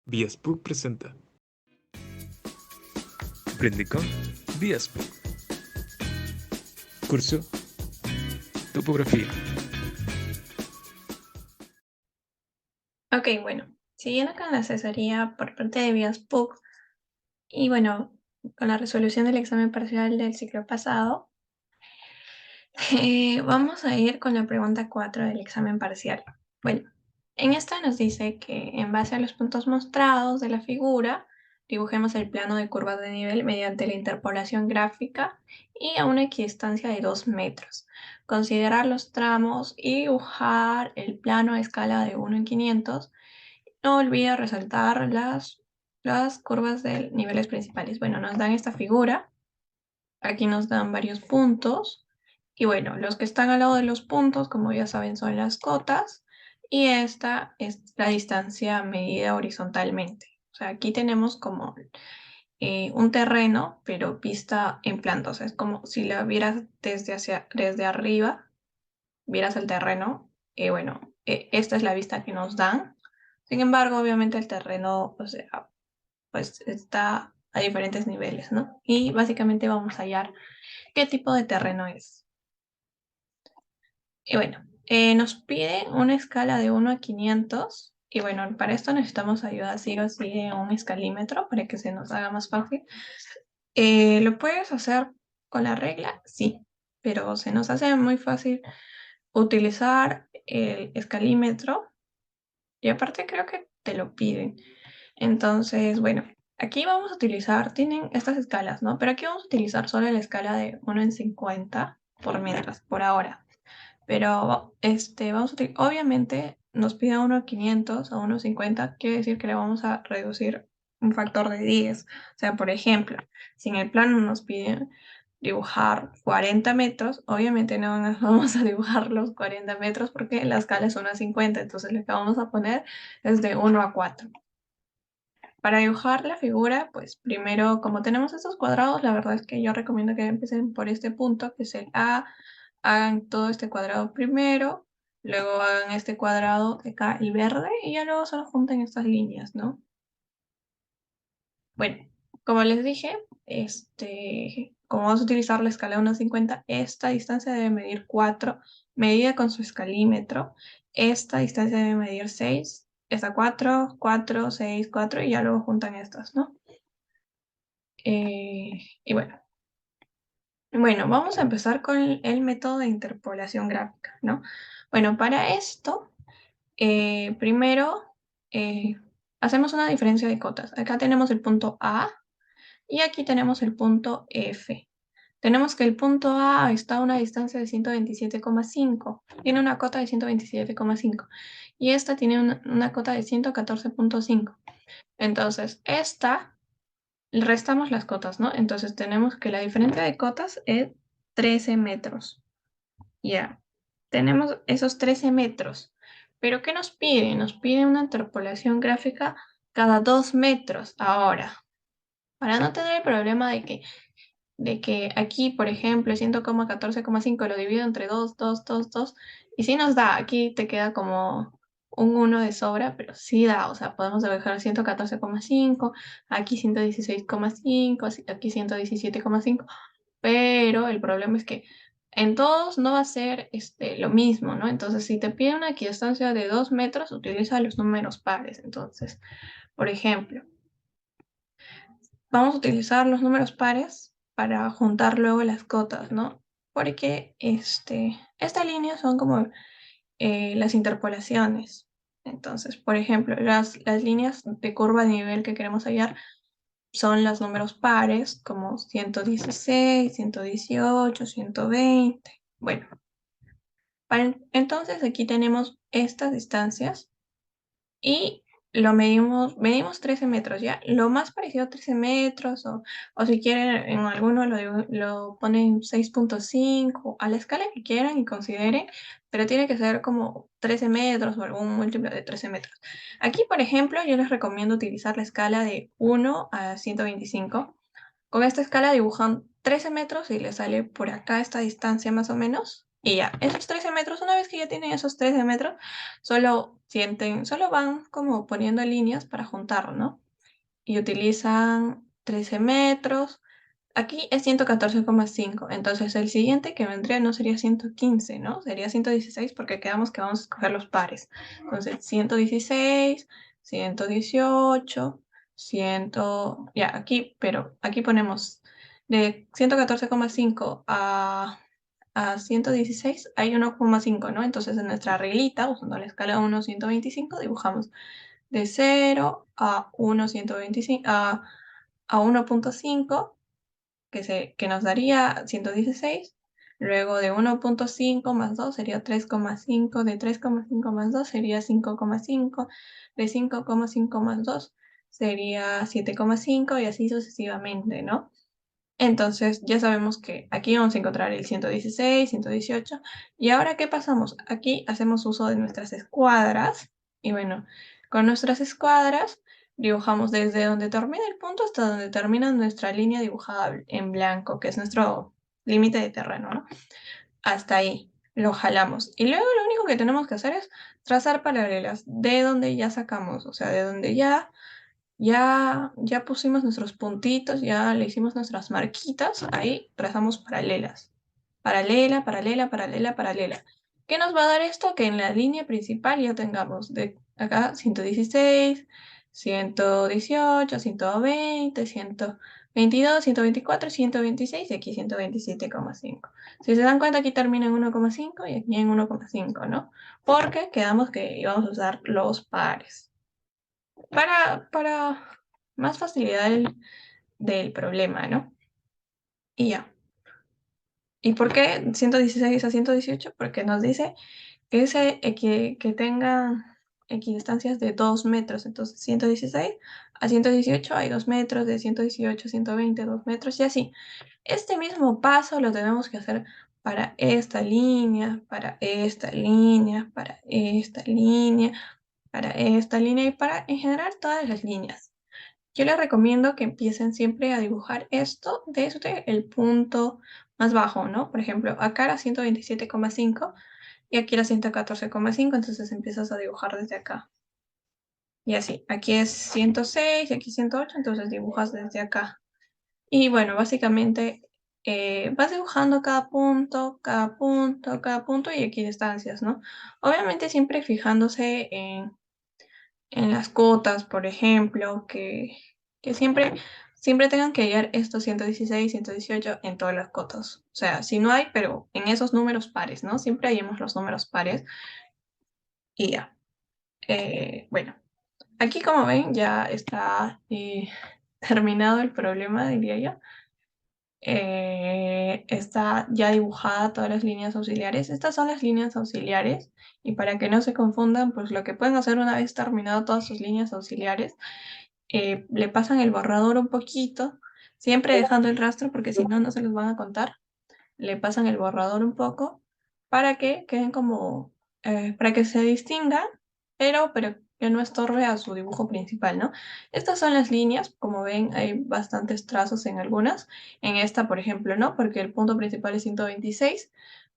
Viaspook presenta. Aprende con Viaspook. Curso Topografía. Ok, bueno, siguiendo con la asesoría por parte de Viaspook y bueno, con la resolución del examen parcial del ciclo pasado, vamos a ir con la pregunta 4 del examen parcial. Bueno, en esta nos dice que en base a los puntos mostrados de la figura, dibujemos el plano de curvas de nivel mediante la interpolación gráfica y a una equidistancia de 2 metros. Considerar los tramos y dibujar el plano a escala de 1 en 500. No olvide resaltar las curvas de niveles principales. Bueno, nos dan esta figura. Aquí nos dan varios puntos. Y bueno, los que están al lado de los puntos, como ya saben, son las cotas. Y esta es la distancia medida horizontalmente. O sea, aquí tenemos como un terreno, pero vista en planta. O sea, es como si la vieras desde arriba, vieras el terreno. Bueno, esta es la vista que nos dan. Sin embargo, obviamente el terreno, o sea, pues está a diferentes niveles, ¿no? Y básicamente vamos a hallar qué tipo de terreno es. Y bueno, nos pide una escala de 1 a 500. Y bueno, para esto necesitamos ayuda sí o sí de un escalímetro para que se nos haga más fácil. ¿Lo puedes hacer con la regla? Sí, pero se nos hace muy fácil utilizar el escalímetro y aparte creo que te lo piden. Entonces, bueno, aquí vamos a utilizar, tienen estas escalas, ¿no? Pero aquí vamos a utilizar solo la escala de 1 en 50 por mientras, por ahora. Pero vamos a utilizar, obviamente nos pide 1 a 500 a 1 a 50, quiere decir que le vamos a reducir un factor de 10. O sea, por ejemplo, si en el plano nos piden dibujar 40 metros, obviamente no vamos a dibujar los 40 metros porque la escala es 1 a 50, entonces lo que vamos a poner es de 1 a 4. Para dibujar la figura, pues primero, como tenemos estos cuadrados, la verdad es que yo recomiendo que empiecen por este punto, que es el A, hagan todo este cuadrado primero, luego hagan este cuadrado de acá, el verde, y ya luego solo junten estas líneas, ¿no? Bueno, como les dije, como vamos a utilizar la escala 1 a 50, esta distancia debe medir 4, medida con su escalímetro. Esta distancia debe medir 6, esta 4, 4, 6, 4, y ya luego juntan estas, ¿no? Y bueno, vamos a empezar con el método de interpolación gráfica, ¿no? Bueno, para esto, primero hacemos una diferencia de cotas. Acá tenemos el punto A y aquí tenemos el punto F. Tenemos que el punto A está a una distancia de 127,5, tiene una cota de 127,5 y esta tiene una cota de 114,5. Entonces, restamos las cotas, ¿no? Entonces tenemos que la diferencia de cotas es 13 metros. Ya, tenemos esos 13 metros. Pero ¿qué nos pide? Nos pide una interpolación gráfica cada 2 metros. Ahora, para no tener el problema de que aquí, por ejemplo, 100,14,5 lo divido entre 2, 2, 2, 2, y sí nos da, aquí te queda como un 1 de sobra, pero sí da, o sea, podemos dejar 114,5, aquí 116,5, aquí 117,5, pero el problema es que en todos no va a ser lo mismo, ¿no? Entonces, si te pide una equidistancia de 2 metros, utiliza los números pares. Entonces, por ejemplo, vamos a utilizar los números pares para juntar luego las cotas, ¿no? Porque estas líneas son como las interpolaciones. Entonces, por ejemplo, las líneas de curva de nivel que queremos hallar son los números pares, como 116, 118, 120. Bueno, entonces aquí tenemos estas distancias y medimos 13 metros, ¿ya? Lo más parecido a 13 metros, o si quieren, en alguno lo ponen 6,5, a la escala que quieran y consideren, pero tiene que ser como 13 metros o algún múltiplo de 13 metros. Aquí, por ejemplo, yo les recomiendo utilizar la escala de 1 a 125. Con esta escala dibujan 13 metros y les sale por acá esta distancia más o menos. Y ya, esos 13 metros, una vez que ya tienen esos 13 metros, solo van como poniendo líneas para juntar, ¿no? Y utilizan 13 metros. Aquí es 114,5. Entonces el siguiente que vendría no sería 115, ¿no? Sería 116 porque quedamos que vamos a escoger los pares. Entonces 116, 118, 100, ya aquí, pero aquí ponemos de 114,5 a 116 hay 1,5, ¿no? Entonces en nuestra reglita, usando la escala 1, 125, dibujamos de 0 a 1, 125, a 1,5 que nos daría 116. Luego de 1,5 más 2 sería 3,5. De 3,5 más 2 sería 5,5. De 5,5 más 2 sería 7,5 y así sucesivamente, ¿no? Entonces ya sabemos que aquí vamos a encontrar el 116, 118. ¿Y ahora qué pasamos? Aquí hacemos uso de nuestras escuadras. Y bueno, con nuestras escuadras dibujamos desde donde termina el punto hasta donde termina nuestra línea dibujada en blanco, que es nuestro límite de terreno, ¿no? Hasta ahí lo jalamos. Y luego lo único que tenemos que hacer es trazar paralelas de donde ya sacamos, o sea, de donde ya pusimos nuestros puntitos, ya le hicimos nuestras marquitas, ahí trazamos paralelas. Paralela, paralela, paralela, paralela. ¿Qué nos va a dar esto? Que en la línea principal ya tengamos de acá 116, 118, 120, 122, 124, 126 y aquí 127,5. Si se dan cuenta, aquí termina en 1,5 y aquí en 1,5, ¿no? Porque quedamos que íbamos a usar los pares para más facilidad del problema, ¿no? Y ya. ¿Y por qué 116 a 118? Porque nos dice que tengan equidistancias de 2 metros. Entonces, 116 a 118 hay 2 metros, de 118 a 120, 2 metros y así. Este mismo paso lo tenemos que hacer para esta línea, para esta línea, para esta línea, para esta línea y para en general todas las líneas. Yo les recomiendo que empiecen siempre a dibujar esto desde el punto más bajo, ¿no? Por ejemplo, acá era 127,5 y aquí era 114,5, entonces empiezas a dibujar desde acá. Y así, aquí es 106 y aquí 108, entonces dibujas desde acá. Y bueno, básicamente vas dibujando cada punto, cada punto, cada punto y equidistancias, ¿no? Obviamente siempre fijándose en las cotas, por ejemplo, que siempre tengan que hallar estos 116, 118 en todas las cotas. O sea, si no hay, pero en esos números pares, ¿no? Siempre hallemos los números pares y ya. Bueno, aquí como ven ya está terminado el problema, diría yo. Está ya dibujada todas las líneas auxiliares. Estas son las líneas auxiliares y para que no se confundan, pues lo que pueden hacer una vez terminado todas sus líneas auxiliares, le pasan el borrador un poquito, siempre dejando el rastro porque si no, no se los van a contar. Le pasan el borrador un poco para que queden como, para que se distingan, pero que no estorbe a su dibujo principal, ¿no? Estas son las líneas, como ven, hay bastantes trazos en algunas. En esta, por ejemplo, ¿no? Porque el punto principal es 126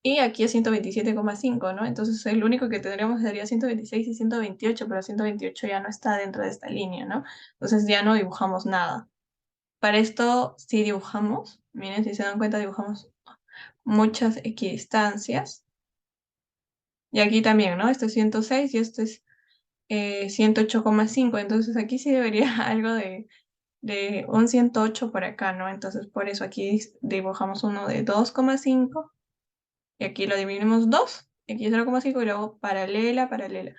y aquí es 127,5, ¿no? Entonces el único que tendríamos sería 126 y 128, pero 128 ya no está dentro de esta línea, ¿no? Entonces ya no dibujamos nada. Para esto sí dibujamos, miren, si se dan cuenta dibujamos muchas equidistancias. Y aquí también, ¿no? Esto es 106 y esto es 108,5. Entonces aquí sí debería algo de un 108 por acá, ¿no? Entonces por eso aquí dibujamos uno de 2,5 y aquí lo dividimos 2, aquí 0,5 y luego paralela, paralela.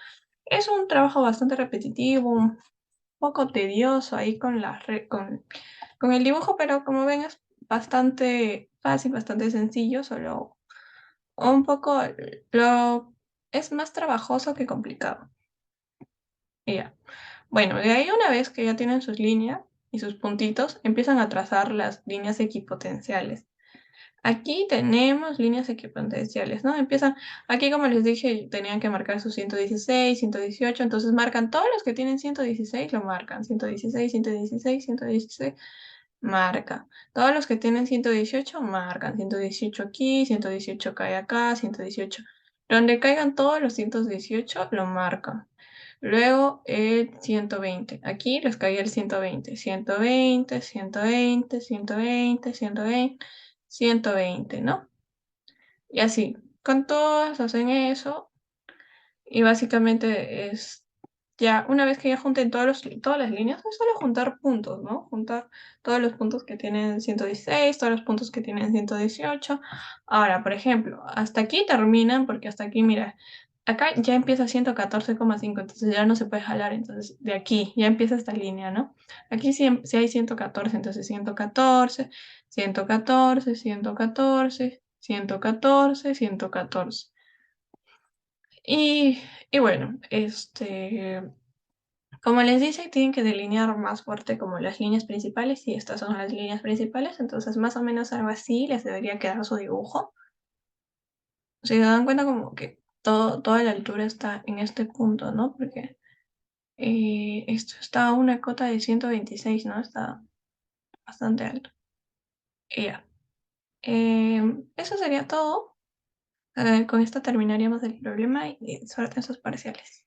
Es un trabajo bastante repetitivo, un poco tedioso ahí con el dibujo, pero como ven es bastante fácil, bastante sencillo, solo un poco lo es más trabajoso que complicado. Y ya. Bueno, de ahí una vez que ya tienen sus líneas y sus puntitos, empiezan a trazar las líneas equipotenciales. Aquí tenemos líneas equipotenciales, ¿no? Empiezan, aquí como les dije, tenían que marcar sus 116, 118, entonces marcan todos los que tienen 116, lo marcan, 116, 116, 116, marca. Todos los que tienen 118 marcan. 118 aquí, 118 cae acá, 118. Donde caigan todos los 118 lo marcan. Luego el 120. Aquí les cae el 120. 120, 120, 120, 120, 120, ¿no? Y así. Con todas hacen eso. Y básicamente es ya, una vez que ya junten todas las líneas, es solo juntar puntos, ¿no? Juntar todos los puntos que tienen 116, todos los puntos que tienen 118. Ahora, por ejemplo, hasta aquí terminan, porque hasta aquí, mira, acá ya empieza 114,5, entonces ya no se puede jalar, entonces de aquí ya empieza esta línea, ¿no? Aquí sí hay 114, entonces 114, 114, 114, 114, 114. Y bueno, como les dice, tienen que delinear más fuerte como las líneas principales, y estas son las líneas principales, entonces más o menos algo así les debería quedar su dibujo. Si se dan cuenta como que toda la altura está en este punto, ¿no? Porque esto está a una cota de 126, ¿no? Está bastante alto. Y ya. Eso sería todo. Con esto terminaríamos el problema y suerte en sus parciales.